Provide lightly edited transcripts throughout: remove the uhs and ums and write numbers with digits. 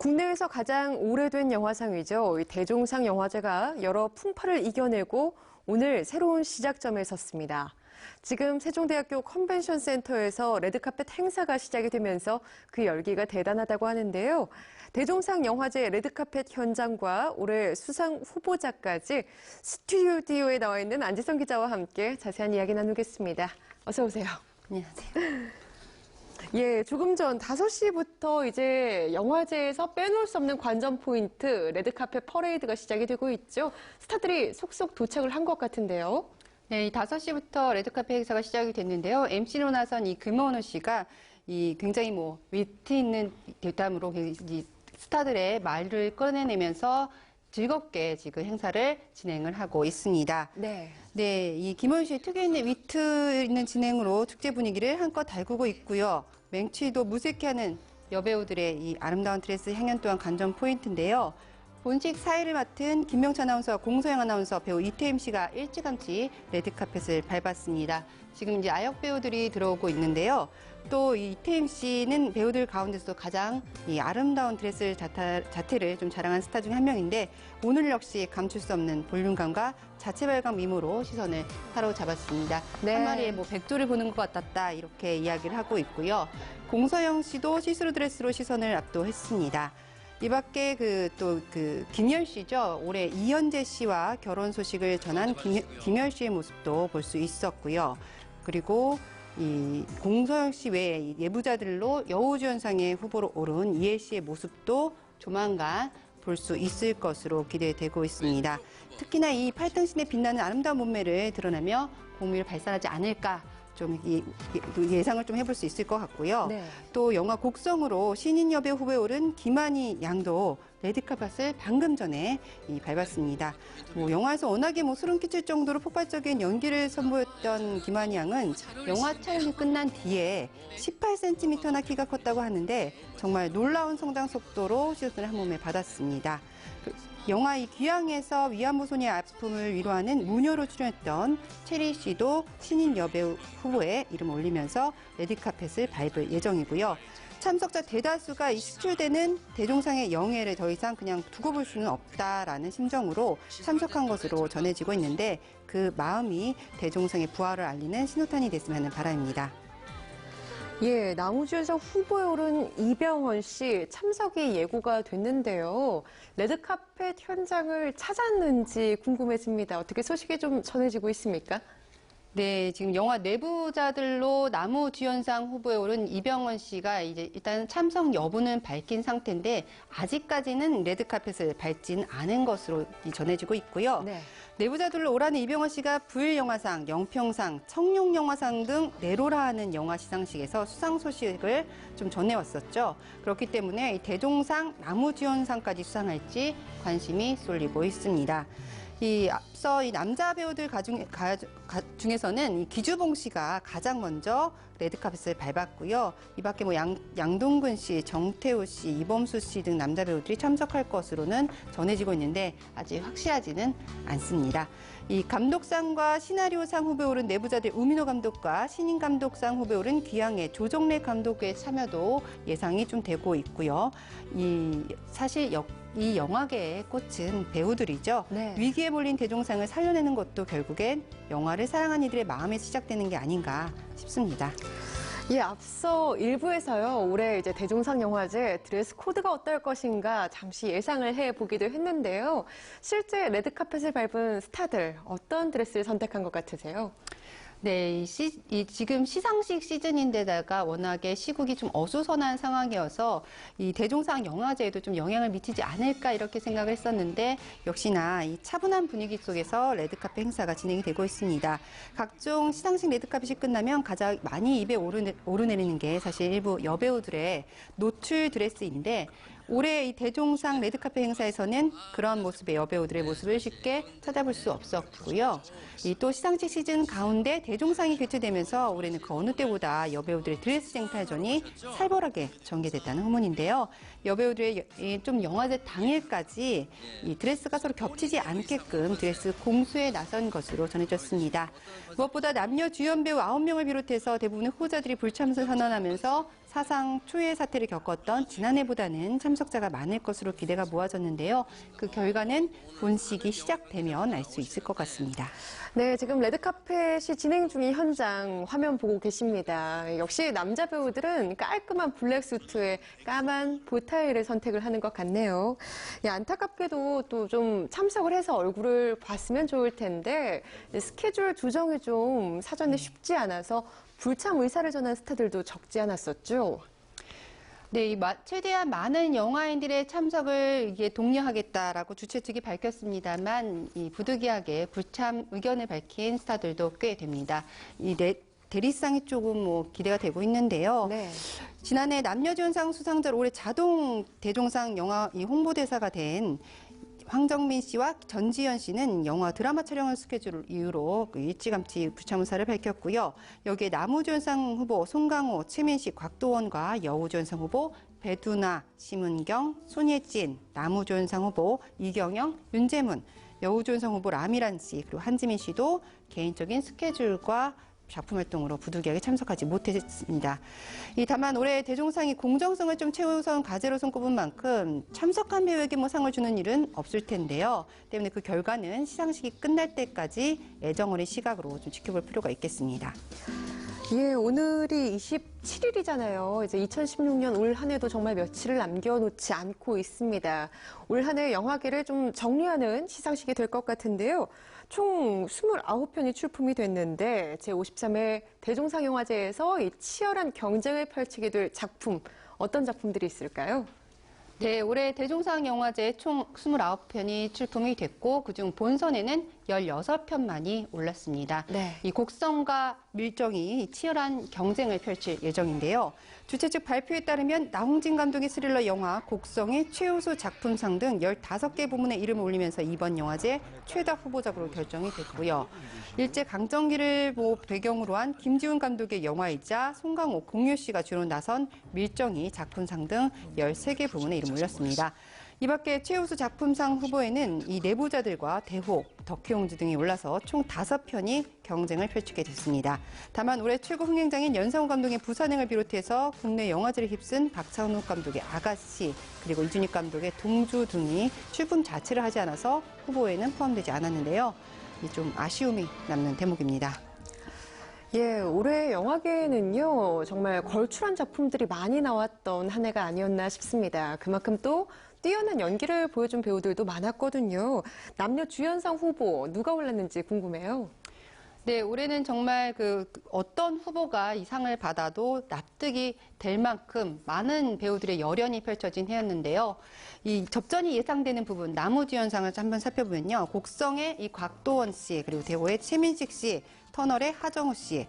국내에서 가장 오래된 영화상이죠. 대종상 영화제가 여러 풍파를 이겨내고 오늘 새로운 시작점에 섰습니다. 지금 세종대학교 컨벤션센터에서 레드카펫 행사가 시작이 되면서 그 열기가 대단하다고 하는데요. 대종상 영화제 레드카펫 현장과 올해 수상 후보자까지 스튜디오에 나와 있는 안지성 기자와 함께 자세한 이야기 나누겠습니다. 어서 오세요. 안녕하세요. 예, 조금 전 5시부터 이제 영화제에서 빼놓을 수 없는 관전 포인트 레드카펫 퍼레이드가 시작이 되고 있죠. 스타들이 속속 도착을 한 것 같은데요. 네, 이 5시부터 레드카펫 행사가 시작이 됐는데요. MC로 나선 이 금원우 씨가 굉장히 위트 있는 대담으로 이 스타들의 말을 꺼내내면서 즐겁게 지금 행사를 진행을 하고 있습니다. 네. 네, 이 김원우 씨의 특유 있는 위트 있는 진행으로 축제 분위기를 한껏 달구고 있고요. 맹취도 무색해하는 여배우들의 이 아름다운 드레스 향연 또한 관전 포인트인데요. 본식 사회를 맡은 김명찬 아나운서와 공소영 아나운서, 배우 이태임 씨가 일찌감치 레드카펫을 밟았습니다. 지금 이제 아역 배우들이 들어오고 있는데요. 또 이태임 씨는 배우들 가운데서도 가장 이 아름다운 드레스 자태를 좀 자랑한 스타 중에 한 명인데 오늘 역시 감출 수 없는 볼륨감과 자체 발광 미모로 시선을 사로잡았습니다. 네. 한 마리의 백조를 보는 것 같았다 이렇게 이야기를 하고 있고요. 공서영 씨도 시스루 드레스로 시선을 압도했습니다. 이 밖에 김열 씨죠. 올해 이현재 씨와 결혼 소식을 전한 김열 씨의 모습도 볼 수 있었고요. 그리고 이 공서영 씨 외에 예부자들로 여우주연상의 후보로 오른 이혜 씨의 모습도 조만간 볼 수 있을 것으로 기대되고 있습니다. 특히나 이 팔등신에 빛나는 아름다운 몸매를 드러내며 공미를 발산하지 않을까 좀 예상을 좀 해볼 수 있을 것 같고요. 네. 또 영화 곡성으로 신인 여배우 후보에 오른 김한희 양도 레드카펫을 방금 전에 밟았습니다. 영화에서 워낙에 소름 끼칠 정도로 폭발적인 연기를 선보였던 김한희 양은 영화 촬영이 끝난 뒤에 18cm나 키가 컸다고 하는데 정말 놀라운 성장 속도로 시선을 한 몸에 받았습니다. 영화 이 귀향에서 위안부 소녀의 아픔을 위로하는 무녀로 출연했던 체리 씨도 신인 여배우 후보에 이름을 올리면서 레드카펫을 밟을 예정이고요. 참석자 대다수가 시출되는 대종상의 영예를 더 이상 그냥 두고 볼 수는 없다라는 심정으로 참석한 것으로 전해지고 있는데 그 마음이 대종상의 부활을 알리는 신호탄이 됐으면 하는 바람입니다. 예, 나무주연상 후보에 오른 이병헌 씨 참석이 예고가 됐는데요. 레드카펫 현장을 찾았는지 궁금해집니다. 어떻게 소식이 좀 전해지고 있습니까? 네, 지금 영화 내부자들로 나무주연상 후보에 오른 이병헌 씨가 이제 일단 참석 여부는 밝힌 상태인데 아직까지는 레드카펫을 밟진 않은 것으로 전해지고 있고요. 네. 내부자들로 오라는 이병헌 씨가 부일영화상, 영평상, 청룡영화상 등 내로라 하는 영화 시상식에서 수상 소식을 좀 전해왔었죠. 그렇기 때문에 대종상, 나무주연상까지 수상할지 관심이 쏠리고 있습니다. 앞서 남자 배우들 중에서는 기주봉 씨가 가장 먼저 레드카펫을 밟았고요. 이 밖에 양동근 씨, 정태우 씨, 이범수 씨 등 남자 배우들이 참석할 것으로는 전해지고 있는데 아직 확실하지는 않습니다. 이 감독상과 시나리오상 후보에 오른 내부자들 우민호 감독과 신인 감독상 후보에 오른 귀향의 조정래 감독의 참여도 예상이 좀 되고 있고요. 사실 이 영화계의 꽃은 배우들이죠. 네. 위기에 몰린 대종상을 살려내는 것도 결국엔 영화를 사랑한 이들의 마음에서 시작되는 게 아닌가 싶습니다. 예, 앞서 일부에서요, 올해 이제 대종상 영화제 드레스 코드가 어떨 것인가 잠시 예상을 해보기도 했는데요. 실제 레드카펫을 밟은 스타들, 어떤 드레스를 선택한 것 같으세요? 네, 지금 시상식 시즌인데다가 워낙에 시국이 좀 어수선한 상황이어서 이 대종상 영화제에도 좀 영향을 미치지 않을까 이렇게 생각을 했었는데 역시나 이 차분한 분위기 속에서 레드카펫 행사가 진행이 되고 있습니다. 각종 시상식 레드카펫이 끝나면 가장 많이 입에 오르내리는 게 사실 일부 여배우들의 노출 드레스인데 올해 이 대종상 레드카펫 행사에서는 그런 모습의 여배우들의 모습을 쉽게 찾아볼 수 없었고요. 또 시상식 시즌 가운데 대종상이 개최되면서 올해는 그 어느 때보다 여배우들의 드레스 쟁탈전이 살벌하게 전개됐다는 후문인데요. 여배우들의 좀 영화제 당일까지 이 드레스가 서로 겹치지 않게끔 드레스 공수에 나선 것으로 전해졌습니다. 무엇보다 남녀 주연 배우 9명을 비롯해서 대부분의 후보자들이 불참을 선언하면서 사상 초유의 사태를 겪었던 지난해보다는 참석자가 많을 것으로 기대가 모아졌는데요. 그 결과는 본식이 시작되면 알 수 있을 것 같습니다. 네, 지금 레드카펫이 진행 중인 현장 화면 보고 계십니다. 역시 남자 배우들은 깔끔한 블랙 수트에 까만 보타이를 선택을 하는 것 같네요. 안타깝게도 또 좀 참석을 해서 얼굴을 봤으면 좋을 텐데 스케줄 조정이 좀 사전에 쉽지 않아서 불참 의사를 전한 스타들도 적지 않았었죠. 네, 최대한 많은 영화인들의 참석을 독려하겠다라고 주최 측이 밝혔습니다만 이 부득이하게 불참 의견을 밝힌 스타들도 꽤 됩니다. 대리상이 조금 기대가 되고 있는데요. 네. 지난해 남녀주연상 수상자로 올해 자동 대종상 영화 홍보대사가 된 황정민 씨와 전지현 씨는 영화 드라마 촬영을 스케줄 이유로 일찌감치 불참 의사를 밝혔고요. 여기에 남우주연상 후보 송강호, 최민식, 곽도원과 여우주연상 후보 배두나, 심은경, 손예진, 남우주연상 후보 이경영, 윤재문, 여우주연상 후보 라미란 씨, 그리고 한지민 씨도 개인적인 스케줄과 작품 활동으로 부득이하게 참석하지 못했습니다. 다만 올해 대종상이 공정성을 좀 최우선 과제로 손꼽은 만큼 참석한 배우에게 상을 주는 일은 없을 텐데요. 때문에 그 결과는 시상식이 끝날 때까지 애정어린 시각으로 좀 지켜볼 필요가 있겠습니다. 예, 오늘이 27일이잖아요. 이제 2016년 올 한 해도 정말 며칠을 남겨놓지 않고 있습니다. 올 한 해 영화계를 좀 정리하는 시상식이 될 것 같은데요. 총 29편이 출품이 됐는데 제53회 대종상영화제에서 이 치열한 경쟁을 펼치게 될 작품, 어떤 작품들이 있을까요? 네, 올해 대종상 영화제 총 29편이 출품이 됐고 그중 본선에는 16편만이 올랐습니다. 네. 이 곡성과 밀정이 치열한 경쟁을 펼칠 예정인데요. 주최 측 발표에 따르면 나홍진 감독의 스릴러 영화 곡성이 최우수 작품상 등 15개 부문에 이름을 올리면서 이번 영화제 최다 후보작으로 결정이 됐고요. 일제 강점기를 배경으로 한 김지훈 감독의 영화이자 송강호, 공유 씨가 주로 나선 밀정이 작품상 등 13개 부문에 이름을 올렸습니다. 이 밖에 최우수 작품상 후보에는 이 내부자들과 대호, 덕혜옹주 등이 올라서 총 5편이 경쟁을 펼치게 됐습니다. 다만 올해 최고 흥행장인 연상호 감독의 부산행을 비롯해서 국내 영화제를 휩쓴 박찬욱 감독의 아가씨, 그리고 이준익 감독의 동주 등이 출품 자체를 하지 않아서 후보에는 포함되지 않았는데요. 좀 아쉬움이 남는 대목입니다. 예, 올해 영화계에는요, 정말 걸출한 작품들이 많이 나왔던 한 해가 아니었나 싶습니다. 그만큼 또 뛰어난 연기를 보여준 배우들도 많았거든요. 남녀 주연상 후보 누가 올랐는지 궁금해요. 네, 올해는 정말 어떤 후보가 이 상을 받아도 납득이 될 만큼 많은 배우들의 열연이 펼쳐진 해였는데요. 이 접전이 예상되는 부분, 남우주연상을 한번 살펴보면요. 곡성의 이 곽도원 씨, 그리고 대호의 최민식 씨, 터널의 하정우 씨,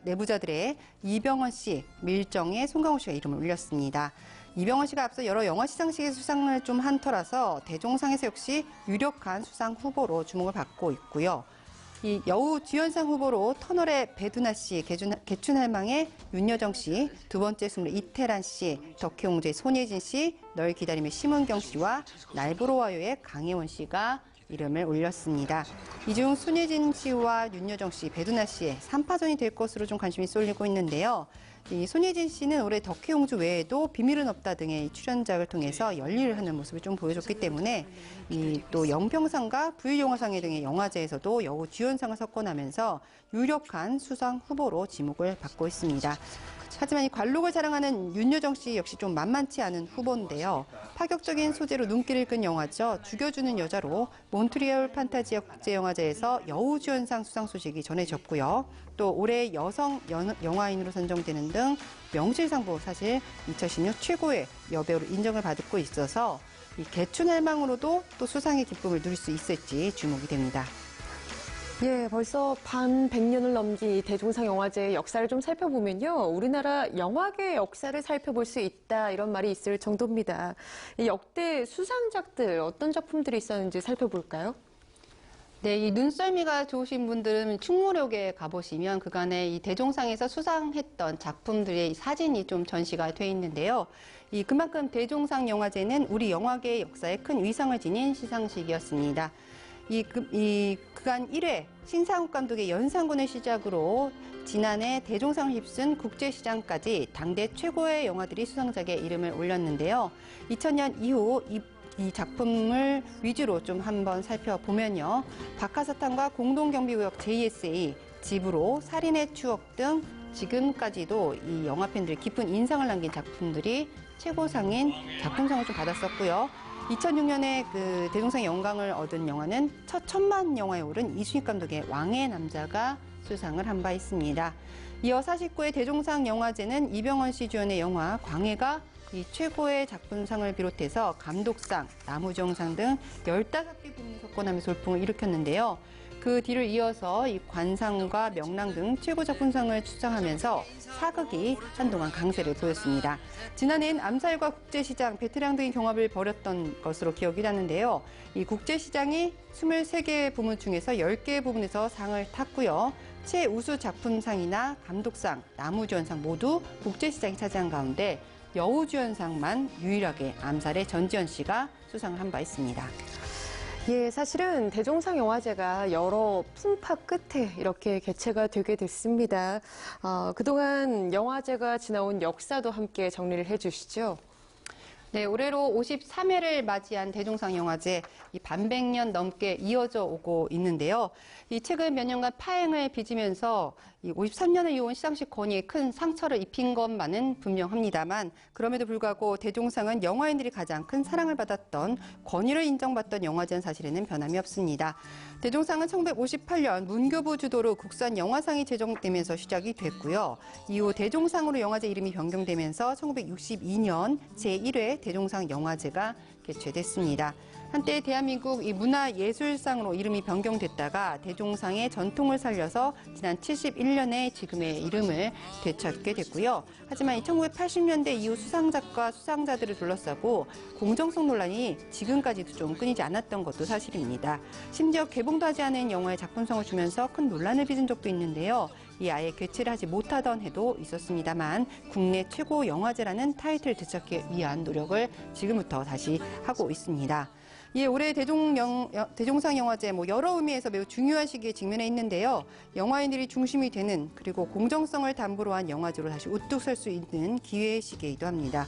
내부자들의 이병헌 씨, 밀정의 송강호 씨가 이름을 올렸습니다. 이병헌 씨가 앞서 여러 영화 시상식에서 수상을 좀 한 터라서 대종상에서 역시 유력한 수상 후보로 주목을 받고 있고요. 이 여우 주연상 후보로 터널의 배두나 씨, 개춘할망의 윤여정 씨, 두 번째 순으로 이태란 씨, 덕혜옹주의 손예진 씨, 널 기다림의 심은경 씨와 날 보러 와요의 강혜원 씨가 이름을 올렸습니다. 이 중 손예진 씨와 윤여정 씨, 배두나 씨의 3파전이 될 것으로 좀 관심이 쏠리고 있는데요. 이 손예진 씨는 올해 덕혜옹주 외에도 비밀은 없다 등의 출연작을 통해서 열일을 하는 모습을 좀 보여줬기 때문에 또 영평상과 부일영화상회 등의 영화제에서도 여우 주연상을 석권하면서 유력한 수상 후보로 지목을 받고 있습니다. 하지만 이 관록을 자랑하는 윤여정 씨 역시 좀 만만치 않은 후보인데요. 파격적인 소재로 눈길을 끈 영화죠. 죽여주는 여자로 몬트리올 판타지아 국제영화제에서 여우주연상 수상 소식이 전해졌고요. 또 올해 여성 영화인으로 선정되는 등 명실상부 사실 2016 최고의 여배우로 인정을 받고 있어서 이 개춘할망으로도 또 수상의 기쁨을 누릴 수 있을지 주목이 됩니다. 예, 벌써 반 100년을 넘긴 이 대종상 영화제의 역사를 좀 살펴보면요. 우리나라 영화계의 역사를 살펴볼 수 있다, 이런 말이 있을 정도입니다. 이 역대 수상작들, 어떤 작품들이 있었는지 살펴볼까요? 네, 이 눈썰미가 좋으신 분들은 충무역에 가보시면 그간에 이 대종상에서 수상했던 작품들의 사진이 좀 전시가 돼 있는데요. 그만큼 대종상 영화제는 우리 영화계의 역사에 큰 위상을 지닌 시상식이었습니다. 그간 1회 신상욱 감독의 연산군을 시작으로 지난해 대종상을 휩쓴 국제시장까지 당대 최고의 영화들이 수상작에 이름을 올렸는데요. 2000년 이후 이 작품을 위주로 좀 한번 살펴보면요. 박하사탕과 공동경비구역 JSA, 집으로, 살인의 추억 등 지금까지도 이 영화 팬들의 깊은 인상을 남긴 작품들이 최고상인 작품상을 좀 받았었고요. 2006년에 그 대종상 영광을 얻은 영화는 첫 천만 영화에 오른 이순익 감독의 왕의 남자가 수상을 한 바 있습니다. 이어 49회 대종상 영화제는 이병헌 씨 주연의 영화 광해가 이 최고의 작품상을 비롯해서 감독상, 나무주연상 등 15개 부문을 석권하면서 돌풍을 일으켰는데요. 그 뒤를 이어서 이 관상과 명랑 등 최고 작품상을 수상하면서 사극이 한동안 강세를 보였습니다. 지난해엔 암살과 국제시장, 베테랑 등의 경합을 벌였던 것으로 기억이 나는데요. 이 국제시장이 23개 부문 중에서 10개 부문에서 상을 탔고요. 최우수 작품상이나 감독상, 나무주연상 모두 국제시장이 차지한 가운데 여우주연상만 유일하게 암살의 전지현 씨가 수상을 한 바 있습니다. 예, 사실은 대종상 영화제가 여러 풍파 끝에 이렇게 개최가 되게 됐습니다. 그동안 영화제가 지나온 역사도 함께 정리를 해주시죠. 네, 올해로 53회를 맞이한 대종상 영화제 이 반백년 넘게 이어져 오고 있는데요. 이 최근 몇 년간 파행을 빚으면서 이 53년을 이어온 시상식 권위에 큰 상처를 입힌 것만은 분명합니다만 그럼에도 불구하고 대종상은 영화인들이 가장 큰 사랑을 받았던 권위를 인정받던 영화제는 사실에는 변함이 없습니다. 대종상은 1958년 문교부 주도로 국산 영화상이 제정되면서 시작이 됐고요. 이후 대종상으로 영화제 이름이 변경되면서 1962년 제1회 대종상 영화제가 개최됐습니다. 한때 대한민국 이 문화예술상으로 이름이 변경됐다가 대종상의 전통을 살려서 지난 71년에 지금의 이름을 되찾게 됐고요. 하지만 1980년대 이후 수상작과 수상자들을 둘러싸고 공정성 논란이 지금까지도 좀 끊이지 않았던 것도 사실입니다. 심지어 개봉도 하지 않은 영화에 작품상을 주면서 큰 논란을 빚은 적도 있는데요. 이 아예 개최를 하지 못하던 해도 있었습니다만 국내 최고 영화제라는 타이틀을 되찾기 위한 노력을 지금부터 다시 하고 있습니다. 예, 올해 대종상 영화제 여러 의미에서 매우 중요한 시기에 직면해 있는데요. 영화인들이 중심이 되는 그리고 공정성을 담보로 한 영화제로 다시 우뚝 설 수 있는 기회의 시기이기도 합니다.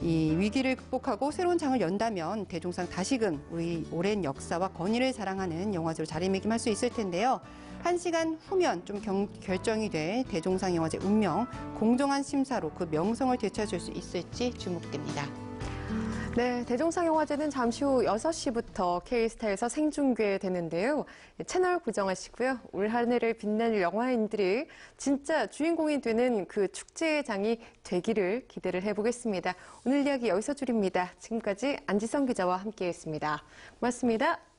이 위기를 극복하고 새로운 장을 연다면 대종상 다시금 우리 오랜 역사와 권위를 자랑하는 영화제로 자리매김할 수 있을 텐데요. 1시간 후면 좀 결정이 될 대종상 영화제 운명, 공정한 심사로 그 명성을 되찾을 수 있을지 주목됩니다. 네, 대종상 영화제는 잠시 후 6시부터 K스타에서 생중계되는데요. 채널 고정하시고요. 올 한 해를 빛낼 영화인들이 진짜 주인공이 되는 그 축제의 장이 되기를 기대를 해보겠습니다. 오늘 이야기 여기서 줄입니다. 지금까지 안지성 기자와 함께했습니다. 고맙습니다.